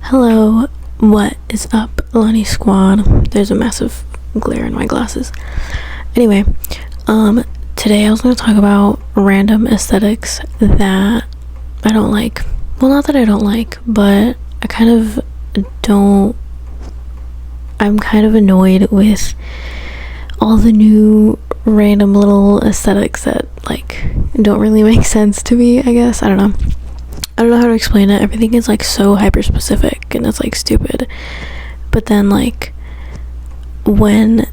Hello, what is up, Lonnie Squad? There's a massive glare in my glasses. Anyway, today I was going to talk about random aesthetics that I don't like. Well, not that I don't like, but I kind of don't. I'm kind of annoyed with all the new random little aesthetics that like don't really make sense to me, I guess. I don't know how to explain it. Everything is like so hyper specific and it's like stupid. But then like when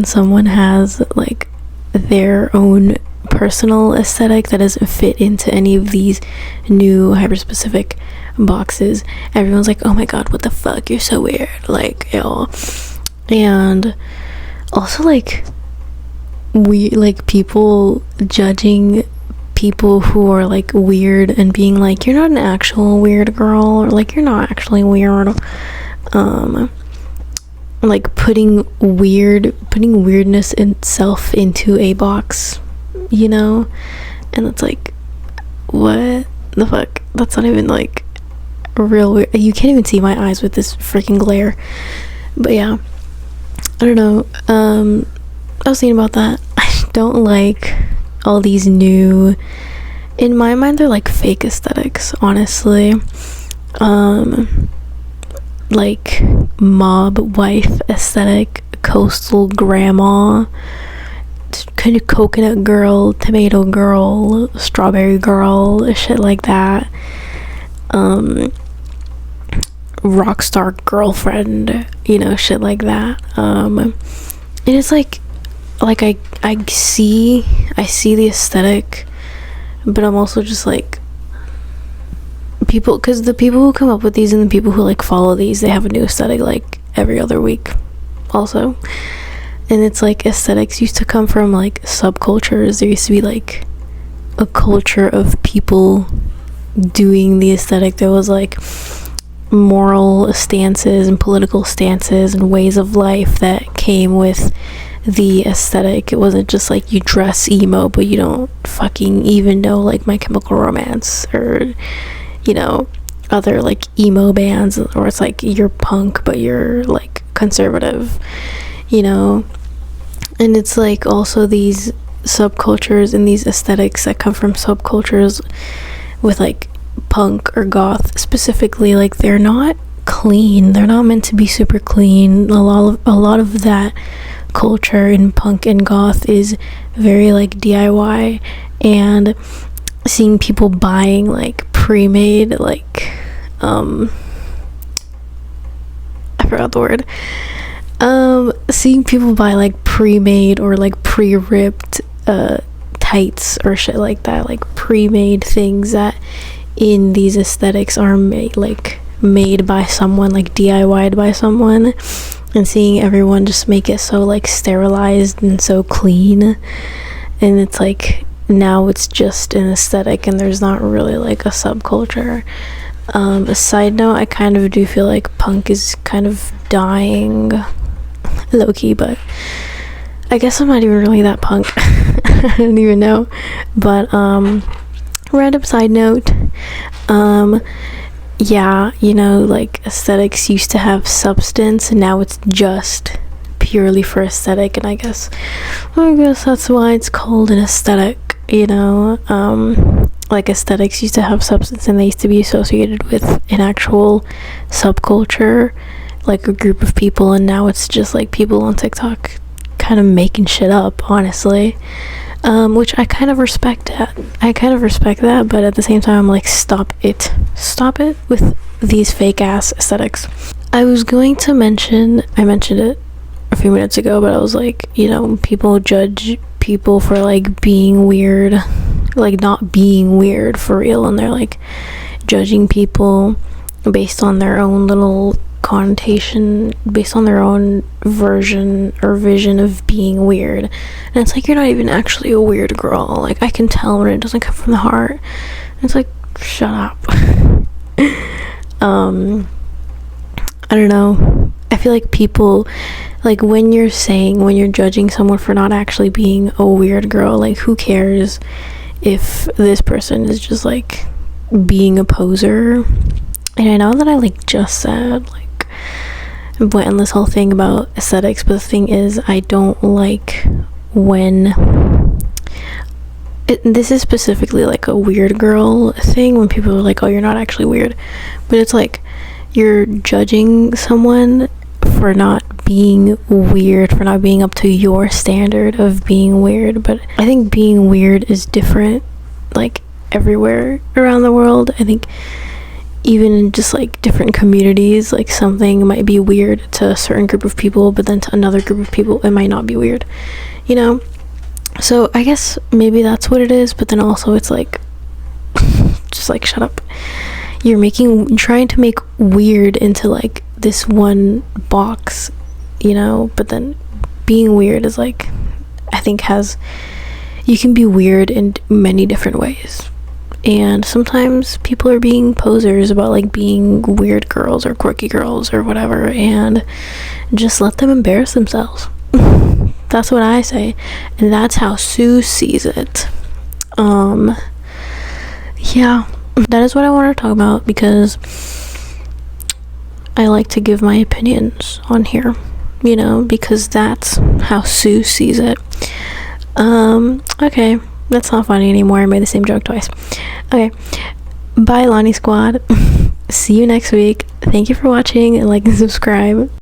someone has like their own personal aesthetic that doesn't fit into any of these new hyper specific boxes, everyone's like, oh my god, what the fuck, you're so weird, like, yo. And also like people judging people who are like weird and being like, you're not an actual weird girl, or like, you're not actually weird. Like putting weirdness itself into a box, you know? And it's like, what the fuck? That's not even like real weird. You can't even see my eyes with this freaking glare. But yeah, I don't know. I was thinking about that. I don't like all these new, in my mind, they're like fake aesthetics, honestly. Like mob wife aesthetic, coastal grandma, kind of coconut girl, tomato girl, strawberry girl, shit like that. Rock star girlfriend, you know, shit like that. And it's like I see the aesthetic, but I'm also just like, because the people who come up with these and the people who like follow these, they have a new aesthetic like every other week also. And it's like, aesthetics used to come from like subcultures. There used to be like a culture of people doing the aesthetic. There was like moral stances and political stances and ways of life that came with the aesthetic. It wasn't just like you dress emo but you don't fucking even know like My Chemical Romance or, you know, other like emo bands, or it's like you're punk but you're like conservative, you know. And it's like also these subcultures and these aesthetics that come from subcultures with like punk or goth specifically, like they're not clean, they're not meant to be super clean. A lot of that culture in punk and goth is very like DIY, and seeing people buying like pre-made like I forgot the word, seeing people buy like pre-made or like pre-ripped tights or shit like that, like pre-made things that in these aesthetics are made by someone, like DIY'd by someone, and seeing everyone just make it so like sterilized and so clean, and it's like now it's just an aesthetic and there's not really like a subculture. A side note, I kind of do feel like punk is kind of dying low-key, but I guess I'm not even really that punk. I don't even know. But random side note, yeah, you know, like aesthetics used to have substance and now it's just purely for aesthetic, and I guess that's why it's called an aesthetic, you know. Like aesthetics used to have substance and they used to be associated with an actual subculture, like a group of people, and now it's just like people on TikTok kind of making shit up, honestly. Which I kind of respect that, but at the same time I'm like, stop it with these fake ass aesthetics. I was going to mention, I mentioned it a few minutes ago, but I was like, you know, people judge people for like being weird, like not being weird for real, and they're like judging people based on their own little connotation, based on their own version or vision of being weird. And it's like, you're not even actually a weird girl, like I can tell when it doesn't come from the heart. And it's like, shut up. I don't know, I feel like people, like when you're judging someone for not actually being a weird girl, like who cares if this person is just like being a poser And I know that I like just said like went on this whole thing about aesthetics, but the thing is, I don't like when this is specifically like a weird girl thing, when people are like, oh, you're not actually weird, but it's like you're judging someone for not being weird, for not being up to your standard of being weird. But I think being weird is different like everywhere around the world. I think even in just like different communities, like something might be weird to a certain group of people, but then to another group of people it might not be weird, you know? So I guess maybe that's what it is, but then also it's like just like, shut up. You're trying to make weird into like this one box, you know? But then being weird is like, I think you can be weird in many different ways. And sometimes people are being posers about like being weird girls or quirky girls or whatever, and just let them embarrass themselves. That's what I say, and that's how Sue sees it. Yeah, that is what I want to talk about, because I like to give my opinions on here, you know, because that's how Sue sees it. Okay, that's not funny anymore. I made the same joke twice. Okay, bye Lonnie Squad. See you next week. Thank you for watching, and like and subscribe.